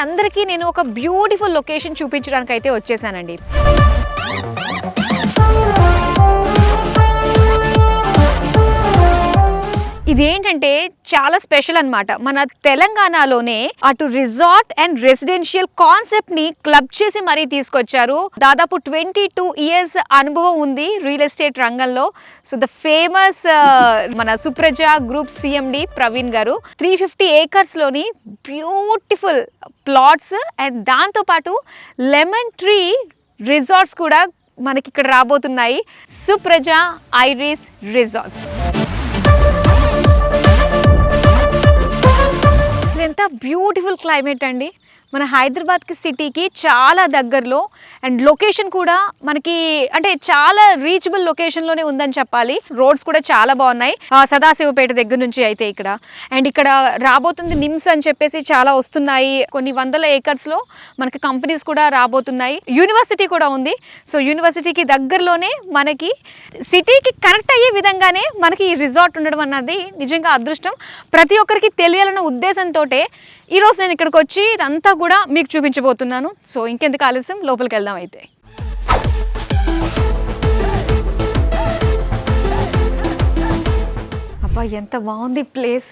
అందరికీ నేను ఒక బ్యూటిఫుల్ లొకేషన్ చూపించడానికి అయితే వచ్చేసానండి. ఇదేంటంటే చాలా స్పెషల్ అన్నమాట. మన తెలంగాణలోనే అటు రిసార్ట్ అండ్ రెసిడెన్షియల్ కాన్సెప్ట్ ని క్లబ్ చేసి మరీ తీసుకొచ్చారు. దాదాపు 22 years అనుభవం ఉంది రియల్ ఎస్టేట్ రంగంలో. సో ద ఫేమస్ మన సుప్రజ గ్రూప్ సిఎండి ప్రవీణ్ గారు 350 acres లోని బ్యూటిఫుల్ ప్లాట్స్ అండ్ దాంతో పాటు లెమన్ ట్రీ రిసార్ట్స్ కూడా మనకి ఇక్కడ రాబోతున్నాయి. Supraja iris resorts. ఎంత బ్యూటిఫుల్ క్లైమేట్ అండి. మన హైదరాబాద్కి సిటీకి చాలా దగ్గరలో అండ్ లొకేషన్ కూడా మనకి అంటే చాలా రీచబుల్ లొకేషన్లోనే ఉందని చెప్పాలి. రోడ్స్ కూడా చాలా బాగున్నాయి సదాశివపేట దగ్గర నుంచి అయితే ఇక్కడ. అండ్ ఇక్కడ రాబోతుంది నిమ్స్ అని చెప్పేసి చాలా వస్తున్నాయి. కొన్ని వందల ఏకర్స్లో మనకి కంపెనీస్ కూడా రాబోతున్నాయి. యూనివర్సిటీ కూడా ఉంది. సో యూనివర్సిటీకి దగ్గరలోనే మనకి సిటీకి కనెక్ట్ అయ్యే విధంగానే మనకి ఈ రిసార్ట్ ఉండడం అన్నది నిజంగా అదృష్టం. ప్రతి ఒక్కరికి తెలియాలన్న ఉద్దేశంతో ఈరోజు నేను ఇక్కడికి వచ్చి ఇదంతా కూడా మీకు చూపించబోతున్నాను. సో ఇంకెందుకు ఆలస్యం, లోపలికి వెళ్దాం అయితే. అబ్బా ఎంత బాగుంది ప్లేస్.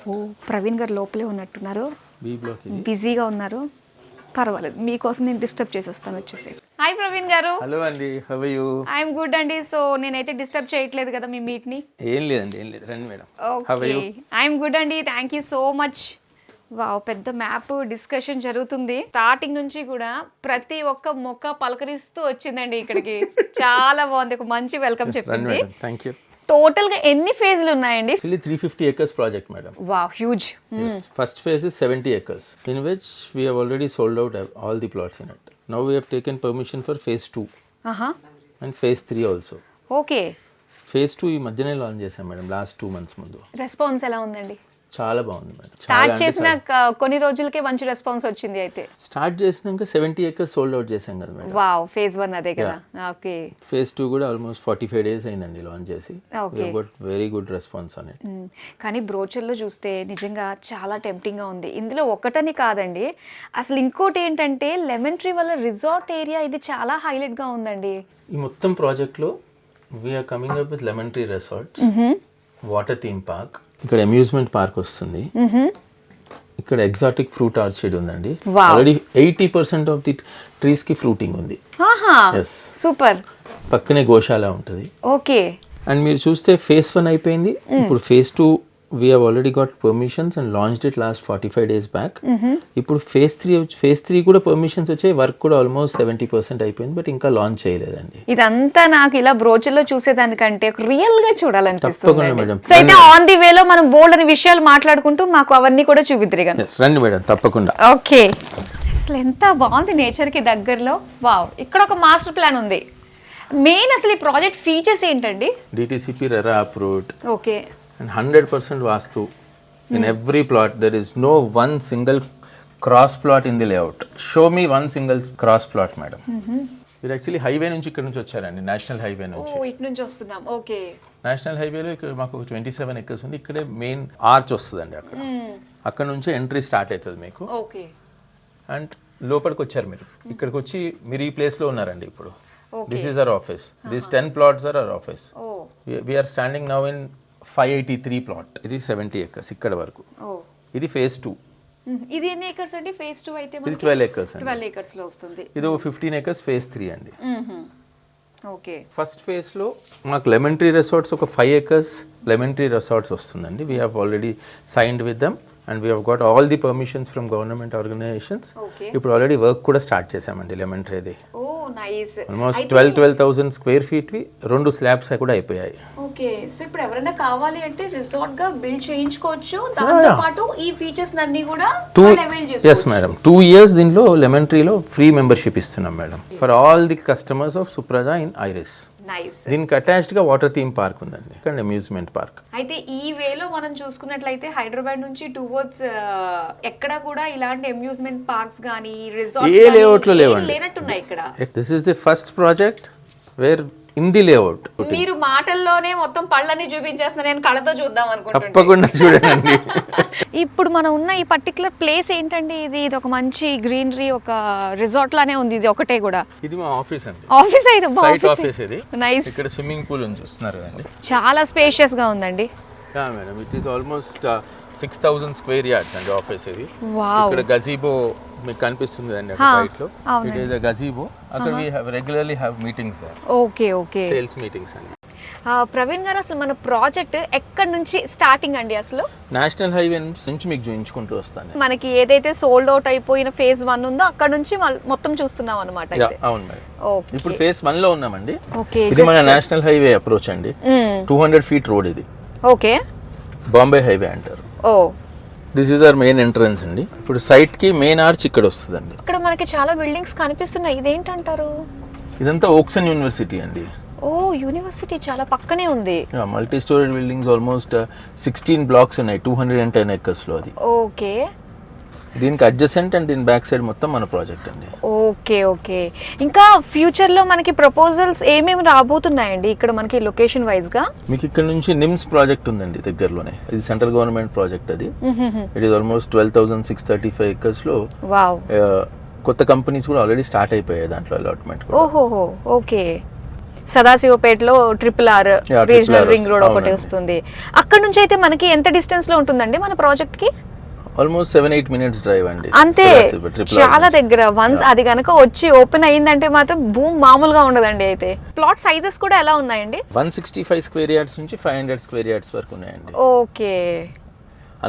ఓ ప్రవీణ్ గారు లోపలే ఉన్నట్టున్నారు, బిజీగా ఉన్నారు. పర్వాలేదు, మీకోసం నేను డిస్టర్బ్ చేసేస్తాను. వచ్చేసి హాయ్ ప్రవీణ్ గారు. హలో అండి, how are you? I'm good అండి. సో నేనైతే డిస్టర్బ్ చేయట్లేదు కదా మీ మీట్ ని? ఏం లేదండి, ఏం లేదు, రండి మేడం. ఓకే, ఐఎమ్ గుడ్ అండి, thank you so much. Wow, పెద్ద మ్యాప్ డిస్కషన్ జరుగుతుంది. స్టార్టింగ్ నుంచి కూడా ప్రతి ఒక్క మొక్క పలకరిస్తూ వచ్చిందండి ఇక్కడికి. చాలా బాగుంది, ఒక మంచి వెల్కమ్ చెప్పింది. Thank you. టోటల్ గా ఎన్ని ఫేజ్లు ఉన్నాయండి? 350 acres project, madam. Wow, huge. Yes. First phase is 70 acres, in which we have already sold out all the plots in it. Now we have taken permission for phase 2 and phase 3 also. Okay. phase 2 ఈ మధ్యనే launch చేశాం madam, last 2 months ముందు. Response ఎలా ఉందండి? చాలా బాగుంది madam. Start చేసిన కొన్ని రోజులకే మంచి రెస్పాన్స్ వచ్చింది. అయితే స్టార్ట్ చేసినాక 70 acres సోల్డ్ అవుట్ చేసాం కదా మేడం. వావ్, ఫేజ్ 1 అదే కదా. ఓకే. ఫేజ్ 2 కూడా ఆల్మోస్ట్ 45 days అయిందండి లాంచ్ చేసి. We got very good response on it. కానీ బ్రోచర్ లో చూస్తే నిజంగా చాలా టెంప్టింగ్ గా ఉంది. ఇందులో ఒకటని కాదండి, అసలు ఇంకోటి ఏంటంటే లెమన్ ట్రీ వల్ల రిసార్ట్ ఏరియా ఇది చాలా హైలైట్ గా ఉందండి. ఈ మొత్తం ప్రాజెక్ట్ లో we're coming up with lemon tree resort, water theme park, ఇక్కడ అమ్యూజ్మెంట్ పార్క్ వస్తుంది, ఇక్కడ ఎగ్జాటిక్ ఫ్రూట్ ఆర్చర్డ్ ఉందండి. ఆల్రెడీ 80% ఆఫ్ ది ట్రీస్ కి ఫ్రూటింగ్ ఉంది. సూపర్. పక్కనే గోశాల ఉంటుంది. ఓకే. అండ్ మీరు చూస్తే ఫేజ్ 1 అయిపోయింది. ఇప్పుడు phase 2 we have already got permissions and launched it last 45 days back. ఇప్పుడు ఫేజ్ 3 కూడా పర్మిషన్స్ వచ్చాయి. వర్క్ కూడా ఆల్మోస్ట్ 70% అయిపోయింది, బట్ ఇంకా లాంచ్ చేయలేదండి. ఇదంతా నాకు ఇలా బ్రోచర్ లో చూసేదానికంటే రియల్ గా చూడాలనిపిస్తుంది. తప్పకుండా మేడం. సో అయితే ఆన్ ది వేలో మనం బోల్డ్ అని విషయాలు మాట్లాడుకుంటూ మాకు అవన్నీ కూడా చూపిద్దిరిగా. రండి మేడం, తప్పకుండా. ఓకే. అసలు ఎంత బాగుంది నేచర్ కి దగ్గరలో. వావ్, ఇక్కడ ఒక మాస్టర్ ప్లాన్ ఉంది. మెయిన్ అసలు ఈ ప్రాజెక్ట్ ఫీచర్స్ ఏంటండి? DTCP RERA approved. Okay. And 100% vastu. In every plot there is no one single cross plot in the layout. Show me one single cross plot, madam. మీరు actually highway నుంచి ఇక్కడ నుంచి వచ్చారండి, national highway నుంచి. ఇటు నుంచి వస్తున్నాం. ఓకే. నేషనల్ హైవేలో ఇక్కడ మాకు 27 acres ఉంది. ఇక్కడే మెయిన్ ఆర్చ్ వస్తుందండి. అక్కడ నుంచి ఎంట్రీ స్టార్ట్ అవుతుంది మీకు. ఓకే. అండ్ లోపలికి వచ్చారు మీరు. ఇక్కడికి వచ్చి మీరు ఈ ప్లేస్లో ఉన్నారండి ఇప్పుడు. This is our office. This 10 plots are our office. We are standing now in 583 plot. ఇది 70 acres ఇక్కడ వరకు. ఇది ఫేజ్ 2. ఇది ఎన్ని ఏకర్స్ అండి? ఫేజ్ 2 అయితే ఇది 12 acres అండి. 12 acres లో వస్తుంది. ఇది 15 acres ఫేజ్ 3 అండి. ఓకే. ఫస్ట్ ఫేజ్ లో మాకు లెమన్ ట్రీ రిసార్ట్స్ ఒక 5 acres లెమన్ ట్రీ రిసార్ట్స్ వస్తుందండి. We have already signed with them and we have got all the permissions from government organisations. ఇప్పుడు ఆల్రెడీ వర్క్ కూడా స్టార్ట్ చేసామండి lemon ట్రీది. Almost 12,000 square feet వి 2 slabs కూడా అయిపోయాయి. Okay. So ఇప్పుడు ఎవరైనా కావాలి అంటే రిసార్ట్ గా బిల్డ్ చేయించుకోవచ్చు. దాంతో పాటు ఈ ఫీచర్స్ అన్ని కూడా అవైల్ చేసుకోవచ్చు. yes madam, 2 years దీనిలో లెమన్ ట్రీలో ఫ్రీ మెంబర్షిప్ ఇస్తున్నాం madam for all the customers of Supraja in iris. Nice. దీనికి అటాచ్డ్ గా వాటర్ థీమ్ పార్క్ ఉందండి, ఇక్కడ అమ్యూజ్మెంట్ పార్క్. అయితే ఈ వేలో మనం చూసుకున్నట్లయితే హైదరాబాద్ నుంచి టువర్డ్స్ ఎక్కడ కూడా ఇలాంటి అమ్యూజ్మెంట్ పార్క్స్ గానీ రిసార్ట్స్ ఏ లేఅవుట్ లో లేవండి, లేనట్టున్నాయి ఇక్కడ. This is the first project where in the layout. మీరు మాటల్లోనే మొత్తం పళ్ళని చూపించేస్తున్నారు, నేను కళ్ళతో చూద్దాం అనుకుంటున్నాను. తప్పకుండా చూడండి. ఇప్పుడు మనం ఉన్న ఈ పర్టికులర్ ప్లేస్ ఏంటండి? ఇది ఒక మంచి గ్రీనరీ, ఒక రిసార్ట్ లానే ఉంది. ఇది ఒకటే కూడా. ఇది మా ఆఫీస్ అండి. ఆఫీస్ అయితే సైట్ ఆఫీస్ ఇది. నైస్. ఇక్కడ స్విమ్మింగ్ పూల్ ఉంది, చూస్తున్నారు కదండి. చాలా స్పేషియస్ గా ఉందండి. Yeah madam, it is almost 6000 square yards అండి ఆఫీస్ ఇది. వావ్. ఇక్కడ గజీబో మీకు కనిపిస్తుంది అండి రైట్ లో. It is a gazebo. అక్కడ we have regularly have meetings there. Okay okay. Sales meetings అండి. ప్రవీణ్ గారు, అసలు మన ప్రాజెక్ట్ ఎక్కడి నుంచి స్టార్టింగ్ అండి? అసలు నేషనల్ హైవే నుంచి మీకు చూపించుకుంటూ వస్తాను. మనకి ఏదైతే సోల్డ్ అవుట్ అయిపోయిన ఫేజ్ 1 ఉందో అక్కడ నుంచి మొత్తం చూస్తున్నాం అనమాట. అవును మేడం. ఓకే. ఇప్పుడు ఫేజ్ 1 లో ఉన్నామండి. ఓకే. ఇది మన నేషనల్ హైవే అప్రోచ్ అండి. 200 ఫీట్ రోడ్ ఇది. ఓకే. బాంబే హైవే అంటారు. Oh, this is our main entrance అండి. ఇప్పుడు సైట్ కి మెయిన్ ఆర్చ్ ఇక్కడ వస్తుందండి. ఇక్కడ మనకి చాలా బిల్డింగ్స్ కనిపిస్తున్నాయి. ఇదేంటంటారు? ఇదంతా ఓక్సన్ యూనివర్సిటీ అండి. ఓ, యూనివర్సిటీ చాలా పక్కనే ఉంది. Multi story buildings almost 16 blocks ఉన్నాయి 210 acres లో. అది ఓకే. దీనికి అడ్జసెంట్ అండ్ దీని బ్యాక్ సైడ్ మొత్తం మన ప్రాజెక్ట్ అండి. Okay okay. ఇంకా ఫ్యూచర్ లో మనకి ప్రపోజల్స్ ఏమేమి రాబోతున్నాయండి ఇక్కడ మనకి లొకేషన్ వైజ్ గా? మీకు ఇక్కడ నుంచి నిమ్స్ ప్రాజెక్ట్ ఉందండి దగ్గరలోనే. ఇది సెంట్రల్ గవర్నమెంట్ ప్రాజెక్ట్. అది ఇట్ ఈస్ ఆల్మోస్ట్ 12,635 acres లో. వావ్. కొత్త కంపెనీస్ కూడా ఆల్రెడీ స్టార్ట్ అయిపోయాయి దాంట్లో అలాట్మెంట్. ఓహోహో. ఓకే. సదాశివపేటలో RRR రీజనల్ రింగ్ రోడ్ ఒకటి వస్తుంది. అక్కడ నుంచి అయితే మనకి ఎంత డిస్టెన్స్ లో ఉంటుందండి మన ప్రాజెక్ట్ కి? ఆల్మోస్ట్ 7-8 minutes డ్రైవ్ అండి. అంతే, చాలా దగ్గర. వన్స్ అది గనక వచ్చి ఓపెన్ అయ్యిందంటే మాత్రం భూమి మామూలుగా ఉండదండి. అయితే ప్లాట్ సైజెస్ కూడా ఎలా ఉన్నాయండి? 165 స్క్వేర్ యార్డ్స్ నుంచి 500 స్క్వేర్ యార్డ్స్ వరకు ఉన్నాయండి. ఓకే.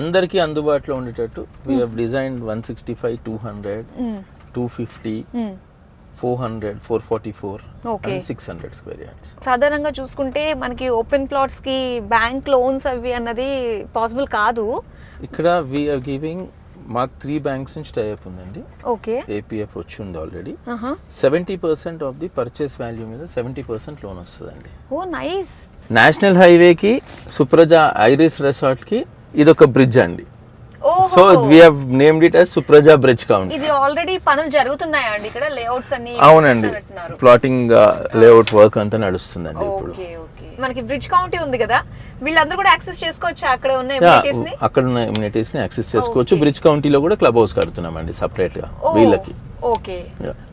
అందరికీ అందుబాటులో ఉండేటట్టు we have designed 165, 200, 250, 400, 444 and 600 square yards. సాధారణంగా చూసుకుంటే మనకి ఓపెన్ ప్లాట్స్ కి బ్యాంక్ లోన్స్ అవి అన్నది పాసిబుల్ కాదు. ఇక్కడ వి ఆర్ గివింగ్ మాకు 3 బ్యాంక్స్ నుంచి టైఅప్ ఉందండి. ఓకే. APF వచ్చి ఉంది already. 70% of the purchase value మీద 70% లోన్ వస్తుందండి. ఓ నైస్. నేషనల్ హైవేకి సుప్రజ ఐరిస్ రిసార్ట్ కి ఇదొక బ్రిడ్జ్ అండి. So we have named it as Supraja bridge county. ఇది ఆల్రెడీ పనులు జరుగుతున్నాయా అండి ఇక్కడ? లేఅవుట్స్ అన్ని అవునండి, ప్లాటింగ్ లేఅవుట్ వర్క్ అంతా నడుస్తుందండి ఇప్పుడు. Okay okay. మనకి బ్రిడ్జ్ కౌంటీ ఉంది కదా, వీళ్ళందరూ కూడా యాక్సెస్ చేసుకోవచ్చు అక్కడ ఉన్న ఎమ్యూనిటీస్ ని? అక్కడ ఉన్న ఎమ్యూనిటీస్ ని యాక్సెస్ చేసుకోవచ్చు. బ్రిడ్జ్ కౌంటీలో కూడా క్లబ్ హౌస్ కడుతున్నామండి సెపరేట్ గా వీళ్ళకి. ఓకే.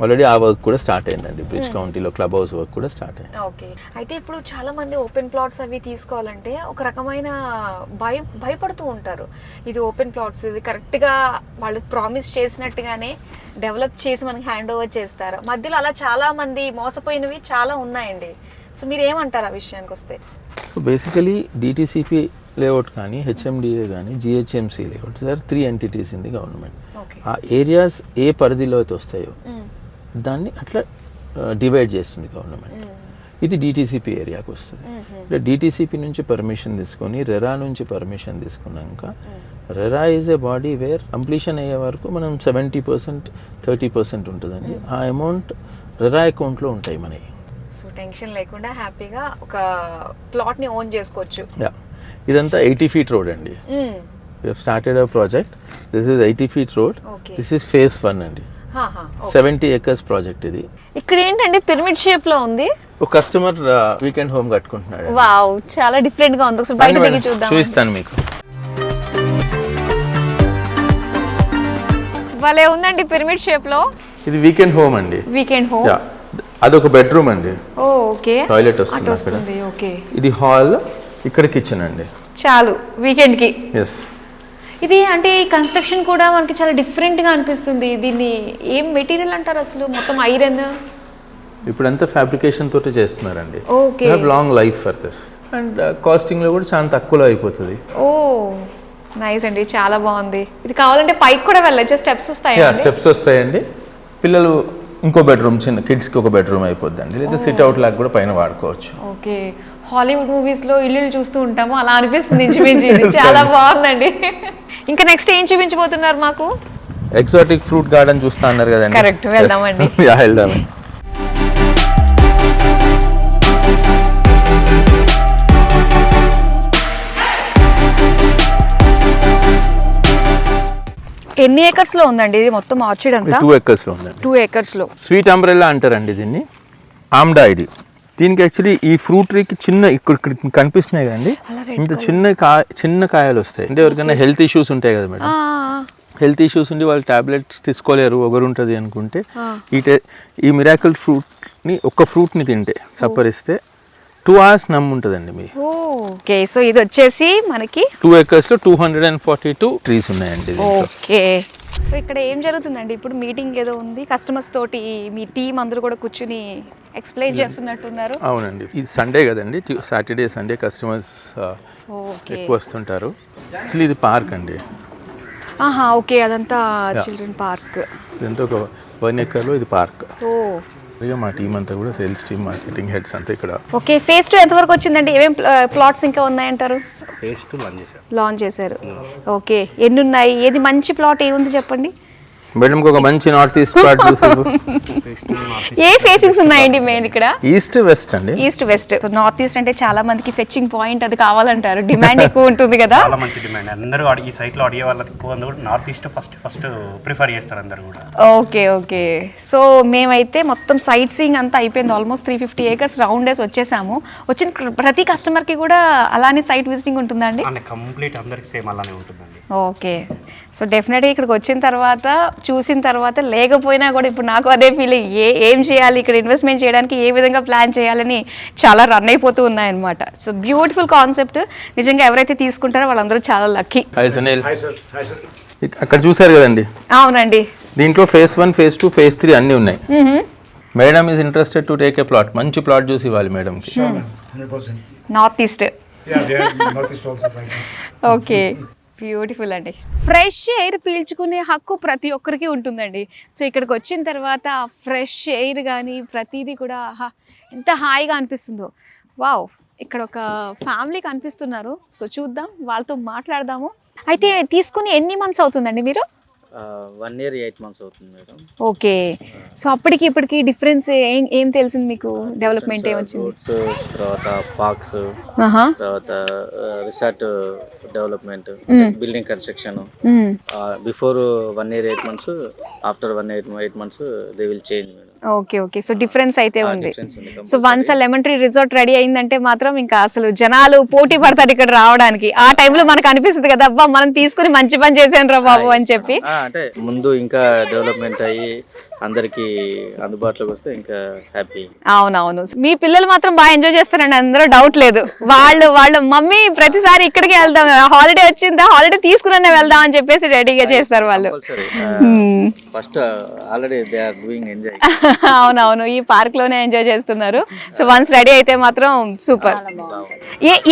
ఆల్రెడీ ఆ వర్క్ కూడా స్టార్ట్ అయిందండి. బ్రిడ్జ్ కౌంటీలో క్లబ్ హౌస్ వర్క్ కూడా స్టార్ట్ అయింది. ఓకే. అయితే ఇప్పుడు చాలా మంది ఓపెన్ ప్లాట్స్ అవి తీసుకోవాలంటే ఒక రకమైన భయపడుతూ ఉంటారు. ఇది ఓపెన్ ప్లాట్స్, ఇది కరెక్ట్ గా వాళ్ళు ప్రామిస్ చేసినట్టుగానే డెవలప్ చేసి మనకి హ్యాండ్ ఓవర్ చేస్తారు. మధ్యలో అలా చాలా మంది మోసపోయినవి చాలా ఉన్నాయండి. సో మీరు ఏమంటారు ఆ విషయానికి వస్తే? సో బేసికలీ DTCP లేఅవుట్ కానీ, HMDA కానీ, GHMC layout, sir 3 entities in the government. ఆ ఏరియాస్ ఏ పరిధిలో అయితే వస్తాయో దాన్ని అట్లా డివైడ్ చేస్తుంది గవర్నమెంట్. ఇది DTCP ఏరియాకి వస్తుంది. అంటే DTCP నుంచి పర్మిషన్ తీసుకొని, రెరా నుంచి పర్మిషన్ తీసుకున్నాక, RERA is a body wear completion అయ్యే వరకు మనం 70%, 30% ఉంటుందండి. ఆ అమౌంట్ రెరా అకౌంట్లో ఉంటాయి మనకి. సో టెన్షన్ లేకుండా హ్యాపీగా ఒక ప్లాట్ ని ఓన్ చేసుకోవచ్చు. ఇదంతా 80 feet రోడ్ అండి. We have started our project. This is 80 feet road. Okay. This is phase 1 అండి. 70 acres ప్రాజెక్ట్ ఇది. ఇక్కడ ఏంటండి పిరమిడ్ షేప్ లో ఉంది? ఒక కస్టమర్ వీకెండ్ హోమ్ కట్టుకుంటున్నాడు. వావ్, చాలా డిఫరెంట్ గా ఉంది. ఒకసారి బయట దిగి చూద్దాం. చూపిస్తాను మీకు. భలే ఉందండి పిరమిడ్ షేప్ లో. ఇది వీకెండ్ హోమ్ అండి. Weekend home. అదొక బెడ్రూమ్ అండి. ఓకే. టాయిలెట్ వస్తుంది అక్కడ. ఓకే. ఇది హాల్, ఇక్కడ కిచెన్ అండి. చాలు వీకెండ్ కి. ఎస్. ఇది అంటే ఈ కన్స్ట్రక్షన్ కూడా మనకి చాలా డిఫరెంట్ గా అనిపిస్తుంది. దీన్ని ఏం మెటీరియల్ అంటారు అసలు? మొత్తం ఐరన్. ఇప్పుడంతా ఫ్యాబ్రికేషన్ తోటి చేస్తున్నారండి. Okay. Long life for this and casting లో కూడా చాలా తక్కువలో అయిపోతుంది. ఓ నైస్ అండి, చాలా బాగుంది. ఇది కావాలంటే పైకి కూడా వెళ్ళొచ్చు, స్టెప్స్ వస్తాయి. స్టెప్స్ వస్తాయండి. పిల్లలు ఇంకో బెడ్రూమ్, చిన్న కిడ్స్ కి ఒక బెడ్రూమ్ అయిపోద్దండి. లేదా సిట్ అవుట్ లాగా కూడా పైన వాడుకోవచ్చు. ఓకే. హాలీవుడ్ మూవీస్ లో ఇల్లు చూస్తూ ఉంటాము, అలా అనిపిస్తుంది ఇంచుమించు. చాలా బాగుందండి. ఇంకా నెక్స్ట్ ఏం చూపించబోతున్నారు మాకు? ఎగ్జాటిక్ ఫ్రూట్ గార్డెన్ చూస్తా అన్నారు కదండి. కరెక్ట్, వెళ్దామండి. వెళ్దాం. ఎన్ని ఏకర్స్ లో ఉందండి ఇది మొత్తం ఆర్చిడ్ అంతా? 2 acres లో ఉందండి. 2 acres లో. స్వీట్ అంబ్రెల్లా అంటారండి దీన్ని. ఆమ్డా ఇది. దీనికి యాక్చువల్లీ ఈ ఫ్రూట్ ట్రీకి చిన్న ఇక్కడ కనిపిస్తున్నాయి కదండి, ఇంత చిన్న కాయలు వస్తాయి. అంటే ఎవరికైనా హెల్త్ ఇష్యూస్ ఉంటాయి కదా మేడం, హెల్త్ ఇష్యూస్ ఉండి వాళ్ళు టాబ్లెట్స్ తీసుకోలేరు, ఒగరు ఉంటుంది అనుకుంటే ఈ మిరాకిల్ ఫ్రూట్ని ఒక్క ఫ్రూట్ని తింటే సప్పరిస్తే 2 hours నమ్ము ఉంటుందండి మీ. ఓకే, సో ఇది వచ్చేసి మనకి 2 acres లో 242 ట్రీస్ ఉన్నాయండి. ఓకే, సో ఇక్కడ ఏం జరుగుతుందండి ఇప్పుడు? మీటింగ్ ఏదో ఉంది కస్టమర్స్ తోటి, మీ టీం అందరూ కూడా కూర్చుని ఎక్స్ప్లెయిన్ చేస్తున్నట్టున్నారు. అవునండి, ఇది సండే కదండి, సాటర్డే సండే కస్టమర్స్ ఎక్కువ వస్తుంటారు. యాక్చువల్లీ ఇది పార్క్ అండి. ఆహా, ఓకే, అదంతా చిల్డ్రన్ పార్క్. ఇదంతా ఒక 1 acre లో ఇది పార్క్. ఓ, మా టీం అంతా కూడా సేల్స్ టీమ్, మార్కెటింగ్ హెడ్స్ అంతా ఇక్కడ. ఓకే, ఫేజ్ 2 ఎంతవరకు వచ్చిందండి? ఏమేం ప్లాట్స్ ఇంకా ఉన్నాయంటారు? ఫేజ్ 2 లాంచ్ చేశారు. ఓకే, ఎన్ని ఉన్నాయి? ఏది మంచి ప్లాట్ ఏముంది చెప్పండి మేడం. ఒక మంచి నార్త్ ఈస్ట్ ప్లాట్ చూసారు. ఏ ఫేసింగ్స్ ఉన్నాయండి మెయిన్ ఇక్కడ? ఈస్ట్ వెస్ట్ అండి. East west. నార్త్ ఈస్ట్ అంటే చాలా మందికి ఫెచ్చింగ్ పాయింట్ అది కావాలంటారు, డిమాండ్ ఎక్కువ ఉంటుంది కదా. చాలా మంచి డిమాండ్. అందరూ ఈ సైట్ లో అడిగే వాళ్ళకి ఎక్కువ కూడా నార్త్ ఈస్ట్ ఫస్ట్ ప్రిఫర్ చేస్తారు అందరూ కూడా. ఓకే ఓకే, సో మేమైతే మొత్తం సైట్ సీయింగ్ అంతా అయిపోయింది. ఆల్మోస్ట్ 350 acres రౌండ్ డేస్ వచ్చేసాము. వచ్చిన ప్రతి కస్టమర్ కి కూడా అలానే సైట్ విజిటింగ్ ఉంటుందా అండి? కంప్లీట్ అందరికి సేమ్ అలానే ఉంటుందండి. ఓకే, సో డెఫినెట్గా ఇక్కడికి వచ్చిన తర్వాత చూసిన తర్వాత లేకపోయినా కూడా ఇప్పుడు నాకు అదే ఫీలింగ్, ఏం చేయాలి ఇక్కడ ఇన్వెస్ట్మెంట్ చేయడానికి, ఏ విధంగా ప్లాన్ చేయాలని చాలా రన్ అయిపోతూ ఉన్నాయన్నమాట. సో బ్యూటిఫుల్ కాన్సెప్ట్, నిజంగా ఎవరైతే తీసుకుంటారో వాళ్ళందరూ చాలా లక్కీ. అక్కడ చూసారు కదండి. అవునండి, దీంట్లో ఫేజ్ 1, ఫేజ్ 2, ఫేజ్ 3 అన్నీ ఉన్నాయి. Madam is interested to take a plot. మంచి ప్లాట్ చూసి ఇవ్వాలి మేడంకి. North east. ఓకే, బ్యూటిఫుల్ అండి. ఫ్రెష్ ఎయిర్ పీల్చుకునే హక్కు ప్రతి ఒక్కరికి ఉంటుందండి. సో ఇక్కడికి వచ్చిన తర్వాత ఫ్రెష్ ఎయిర్ కానీ ప్రతిదీ కూడా ఎంత హాయిగా అనిపిస్తుందో. వావ్, ఇక్కడ ఒక ఫ్యామిలీ కనిపిస్తున్నారు. సో చూద్దాం, వాళ్ళతో మాట్లాడదాము. అయితే తీసుకుని ఎన్ని మంత్స్ అవుతుందండి మీరు? 1 year 8 months అవుతుంది మేడం. ఓకే, సో అప్పటికి ఇప్పటికి డిఫరెన్స్ ఏం తెలిసింది మీకు? డెవలప్మెంట్ ఏమొచ్చింది? తర్వాత పార్క్స్, తర్వాత resort development, building construction. Before 1 year 8 months, after 1 year 8 months they will change madam. Okay okay, so difference అయితే ఉంది. సో వన్స్ ఆ లెమన్ ట్రీ రిసార్ట్ రెడీ అయిందంటే మాత్రం ఇంకా అసలు జనాలు పోటీ పడతారు ఇక్కడ రావడానికి. ఆ టైంలో మనకు అనిపిస్తుంది కదా, అబ్బా మనం తీసుకుని మంచి పని చేసాను రా బాబు అని చెప్పి. అంటే ముందు ఇంకా డెవలప్మెంట్ అయ్యి అందరికి అందుబాటులోకి వస్తే ఇంకా హ్యాపీ. అవునవును, మీ పిల్లలు మాత్రం బాగా ఎంజాయ్ చేస్తారండి, అందులో డౌట్ లేదు. వాళ్ళ మమ్మీ ప్రతిసారి ఇక్కడికి వెళ్దాం, హాలిడే వచ్చిందా హాలిడే తీసుకునే వెళ్దాం అని చెప్పేసి రెడీగా చేస్తారు వాళ్ళు. First already they are doing enjoy. అవునవును, ఈ పార్క్ లోనే ఎంజాయ్ చేస్తున్నారు. సో వన్స్ రెడీ అయితే మాత్రం సూపర్.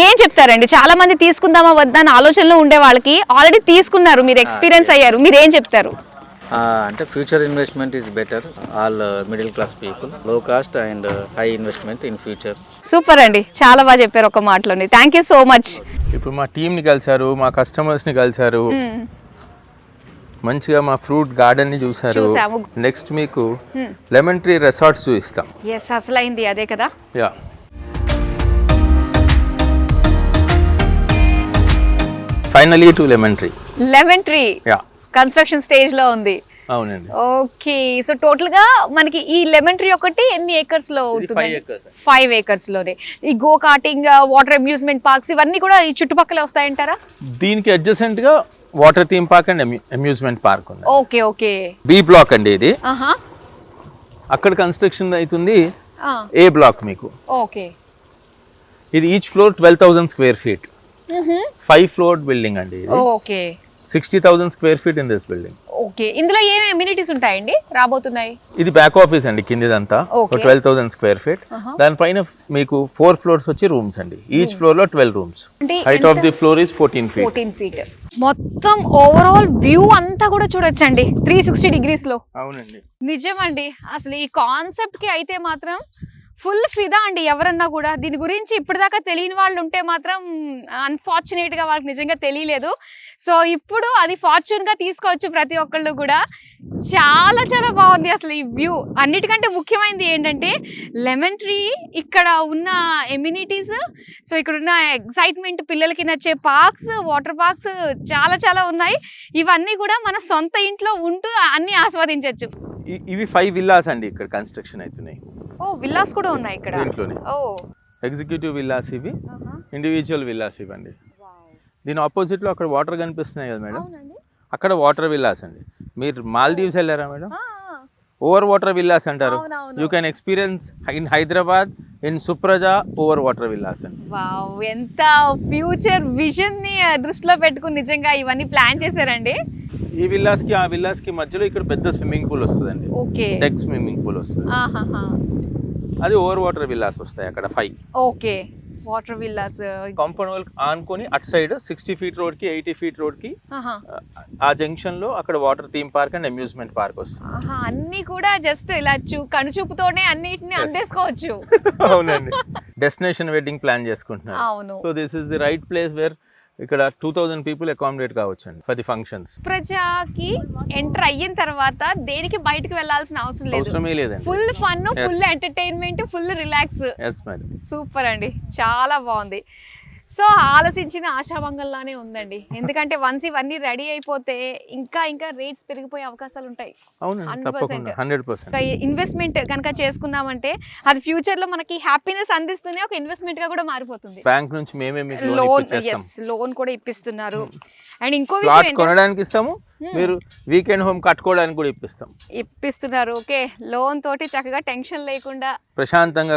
ఏం చెప్తారండి? చాలా మంది తీసుకుందామా వద్దా అని ఆలోచనలో ఉండే వాళ్ళకి ఆల్రెడీ తీసుకున్నారు, మీరు ఎక్స్పీరియన్స్ అయ్యారు, మీరు ఏం చెప్తారు? అంటే future investment is better. All middle class people, low cost and high investment in future. Super అండి, చాలా బాగా చెప్పారు ఒక మాటలోని. Thank you so much. ఇప్పుడు మా టీంని కలిసారు, మా కస్టమర్స్ని కలిసారు, మంచిగా మా ఫ్రూట్ గార్డెన్ ని చూసారు. నెక్స్ట్ మీకు లెమన్ ట్రీ రిసార్ట్స్ చూపిస్తాం. yes, అసలైంది అదే కదా. Yeah, finally to lemon tree. Yeah, construction stage లో ఉంది. అవునండి. ఓకే, సో టోటల్ గా మనకి ఈ లెమన్ ట్రీ ఒకటి ఎన్ని ఏకర్స్ లో ఉంటుంది? 5 acres లోనే. ఈ go karting, water amusement parks ఇవన్నీ కూడా ఈ చుట్టుపక్కల వస్తాయంటారా? దీనికి అడ్జసెంట్ గా water theme park and amusement park ఉంది. ఓకే ఓకే, బి బ్లాక్ అండి ఇది. అక్కడ కన్స్ట్రక్షన్ అవుతుంది ఏ బ్లాక్ మీకు. ఓకే, ఇది each floor 12,000 square feet. 5 floor building అండి ఇది. Okay, 60,000 square feet in this building. Okay, ఇందులో ఏమేమి అమ్యూనిటీస్ ఉంటాయండి రాబోతున్నాయి? ఇది బ్యాక్ ఆఫీస్ అండి, కిందిదంతా 12,000 square feet. దానిపైన మీకు 4 floors వచ్చి రూమ్స్ అండి. ఈచ్ ఫ్లోర్ లో 12 rooms. Height of the floor is 14 feet. 14 feet. మొత్తం ఓవరాల్ వ్యూ అంతా కూడా చూడొచ్చండి 360 degrees లో. అవునండి, నిజమండి. అసలు ఈ కాన్సెప్ట్ కి అయితే మాత్రం ఫుల్ ఫిదా అండి. ఎవరన్నా కూడా దీని గురించి ఇప్పటిదాకా తెలియని వాళ్ళు ఉంటే మాత్రం అన్ఫార్చునేట్ గా వాళ్ళకి నిజంగా తెలియలేదు. సో ఇప్పుడు అది ఫార్చ్యూన్ గా తీసుకోవచ్చు ప్రతి ఒక్కళ్ళు కూడా. చాలా చాలా బాగుంది అసలు ఈ వ్యూ. అన్నిటికంటే ముఖ్యమైనది ఏంటంటే లెమన్ ట్రీ, ఇక్కడ ఉన్న ఎమ్యూనిటీస్, సో ఇక్కడ ఉన్న ఎక్సైట్మెంట్, పిల్లలకి నచ్చే పార్క్స్, వాటర్ పార్క్స్ చాలా చాలా ఉన్నాయి. ఇవన్నీ కూడా మన సొంత ఇంట్లో ఉంటూ అన్ని ఆస్వాదించవచ్చు. ఇవి 5 villas అండి ఇక్కడ కన్స్ట్రక్షన్ అవుతున్నాయి. ఓ విల్లాస్ కూడా ఉన్నాయి ఇక్కడ. దీంట్లోనే ఓ ఎగ్జిక్యూటివ్ విల్లాస్ ఇవి, ఇండివిజువల్ విల్లాస్ ఇవ్వండి. దీని ఆపోజిట్లో అక్కడ వాటర్ కనిపిస్తున్నాయి కదా మేడం, అక్కడ వాటర్ విల్లాస్ అండి. మీరు మాల్దీవ్స్ వెళ్ళారా మేడం? ఓవర్ వాటర్ విల్లాస్ అంటారు. You can experience in Hyderabad in Supraja over water villas అండి. వావ్, ఎంత ఫ్యూచర్ విజన్ ని దృష్టిలో పెట్టుకుని నిజంగా ఇవన్నీ ప్లాన్ చేశారండి. ఈ విల్లాస్ కి ఆ విల్లాస్ కి మధ్యలో ఇక్కడ పెద్ద స్విమ్మింగ్ పూల్ వస్తుందండి, ఓకే, డెక్ స్విమ్మింగ్ పూల్ వస్తుంది. అది ఓవర్ వాటర్ విల్లాస్ వస్తాయి అక్కడ 5. Okay, water villas. Compound wall ఆనుకొని అటు సైడ్ 60 feet రోడ్ కి 80 feet రోడ్ కి ఆ జంక్షన్ లో అక్కడ water theme park and amusement park వస్తుంది. అన్ని కూడా జస్ట్ ఇలా కనుచూపుతోనే అన్నిటిని అందేసుకోవచ్చు. అవునండి, డెస్టినేషన్ వెడ్డింగ్ ప్లాన్ చేసుకుంటున్నారు. అవును. So this is the right place where ఇక్కడ 2000 people అకామిడేట్ కావచ్చు అండి ఫర్ ది ఫంక్షన్స్. ప్రజాకి ఎంటర్ అయిన తర్వాత దేనికి బయటకు వెళ్ళాల్సిన అవసరం లేదు, అవసరమే లేదండి. Full fun, full entertainment, full relax. Yes madam, super అండి, చాలా బాగుంది. సో ఆలోచించిన ఆశాభంగంలానే ఉందండి, ఎందుకంటే వన్స్ ఇవన్నీ రెడీ అయిపోతే ఇంకా ఇంకా రేట్స్ పెరిగిపోయే అవకాశాలు ఉంటాయి. అవునండి, తప్పకుండా 100%. ఇన్వెస్ట్మెంట్ కనుక చేసుకున్నామంటే అది ఫ్యూచర్ లో మనకి హ్యాపీనెస్ అందిస్తూనే ఒక ఇన్వెస్ట్మెంట్ గా కూడా మారిపోతుంది. బ్యాంక్ నుంచి మేమే మీకు లోన్ కూడా ఇప్పిస్తున్నారు. అండ్ ఇంకో ప్లాట్ విషయం కొనడానికి ఇస్తాము, మీరు వీకెండ్ హోమ్ కట్టుకోవడానికి కూడా ఇప్పిస్తున్నారు. ఓకే, లోన్ తోటి చక్కగా టెన్షన్ లేకుండా ప్రశాంతంగా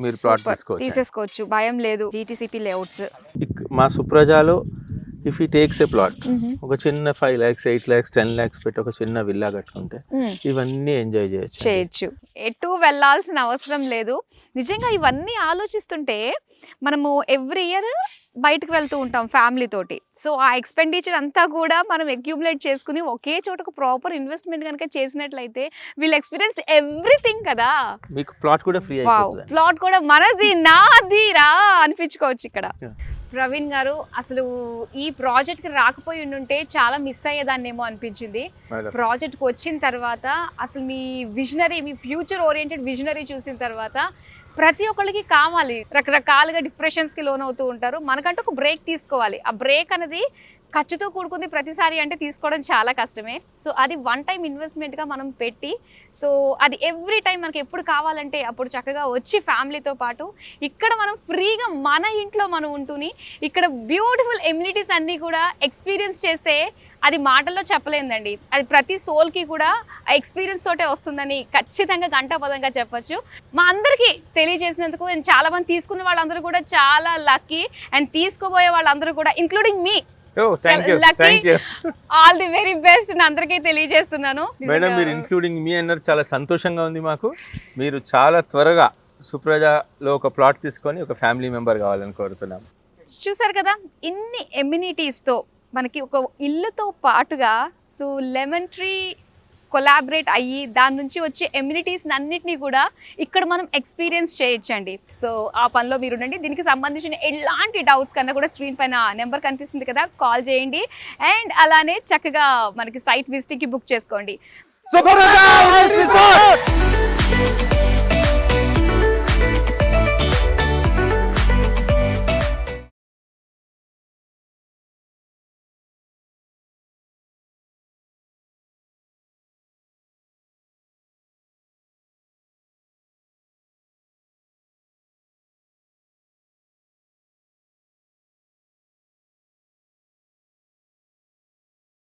మీరు ప్లాట్ తీసేసుకోవచ్చు, భయం లేదు. జీటీసీపీ లేఅవుట్స్ మా సుప్రజాలో ఇఫ్ ఈ టేక్స్ ఏ ప్లాట్, ఒక చిన్న 5 lakhs 8 lakhs 10 lakhs పెట్టి ఒక చిన్న విల్లా కట్టుకుంటే ఇవన్నీ ఎంజాయ్ చేయొచ్చు. ఎటు వెళ్ళాల్సిన అవసరం లేదు. నిజంగా ఇవన్నీ ఆలోచిస్తుంటే మనము ఎవ్రీ ఇయర్ బయటకు వెళ్తూ ఉంటాం ఫ్యామిలీ తోటి. సో ఆ ఎక్స్పెండిచర్ అంతా కూడా మనం అక్యూములేట్ చేసుకుని ఒకే చోటకు ప్రాపర్ ఇన్వెస్ట్మెంట్ కనుక చేసినట్లయితే వీల్ ఎక్స్పీరియన్స్ ఎవ్రీథింగ్ కదా. మీకు ప్లాట్ కూడా ఫ్రీ అయిపోతుంది, ప్లాట్ కూడా మనది, నాది రా అనిపించుకోవచ్చు ఇక్కడ. ప్రవీణ్ గారు, అసలు ఈ ప్రాజెక్ట్ కి రాకపోయి ఉంటే చాలా మిస్ అయ్యేదాన్నేమో అనిపించింది. ప్రాజెక్ట్ కి వచ్చిన తర్వాత అసలు మీ విజనరీ, మీ ఫ్యూచర్ ఓరియంటెడ్ విజనరీ చూసిన తర్వాత ప్రతి ఒక్కరికి కావాలి. రకరకాలుగా డిప్రెషన్స్కి లోన్ అవుతూ ఉంటారు. మనకంటూ ఒక బ్రేక్ తీసుకోవాలి. ఆ బ్రేక్ అనేది ఖర్చుతో కూడుకుంది ప్రతిసారి అంటే తీసుకోవడం చాలా కష్టమే. సో అది వన్ టైం ఇన్వెస్ట్మెంట్గా మనం పెట్టి, సో అది ఎవ్రీ టైం మనకి ఎప్పుడు కావాలంటే అప్పుడు చక్కగా వచ్చి ఫ్యామిలీతో పాటు ఇక్కడ మనం ఫ్రీగా మన ఇంట్లో మనం ఉంటూని ఇక్కడ బ్యూటిఫుల్ ఎమ్యూనిటీస్ అన్నీ కూడా ఎక్స్పీరియన్స్ చేస్తే అది మాటల్లో చెప్పలేదండి. అది ప్రతి సోల్కి కూడా ఆ ఎక్స్పీరియన్స్ తోటే వస్తుందని ఖచ్చితంగా గంటాపదంగా చెప్పొచ్చు. మా అందరికీ తెలియజేసినందుకు చాలా మంది తీసుకున్న వాళ్ళందరూ కూడా చాలా లక్కీ, అండ్ తీసుకోబోయే వాళ్ళందరూ కూడా including me all the very best అందరికీ తెలియజేస్తున్నాను. మేడం, మీరు ఇంక్లూడింగ్ మీ అన్నారు, చాలా సంతోషంగా ఉంది మాకు. మీరు చాలా త్వరగా సుప్రజాలో ఒక ప్లాట్ తీసుకొని ఒక ఫ్యామిలీ మెంబర్ కావాలని కోరుతున్నాం. చూసారు కదా, ఇన్ని ఎమ్యూనిటీస్తో మనకి ఒక ఇల్లుతో పాటుగా సో లెమన్ ట్రీ కొలాబరేట్ అయ్యి దాని నుంచి వచ్చే ఎమ్యూనిటీస్ అన్నిటినీ కూడా ఇక్కడ మనం ఎక్స్పీరియన్స్ చేయొచ్చండి. సో ఆ పనిలో మీరు ఉండండి. దీనికి సంబంధించిన ఎలాంటి డౌట్స్ కన్నా కూడా స్క్రీన్ పైన నెంబర్ కనిపిస్తుంది కదా, కాల్ చేయండి. అండ్ అలానే చక్కగా మనకి సైట్ విజిట్కి బుక్ చేసుకోండి.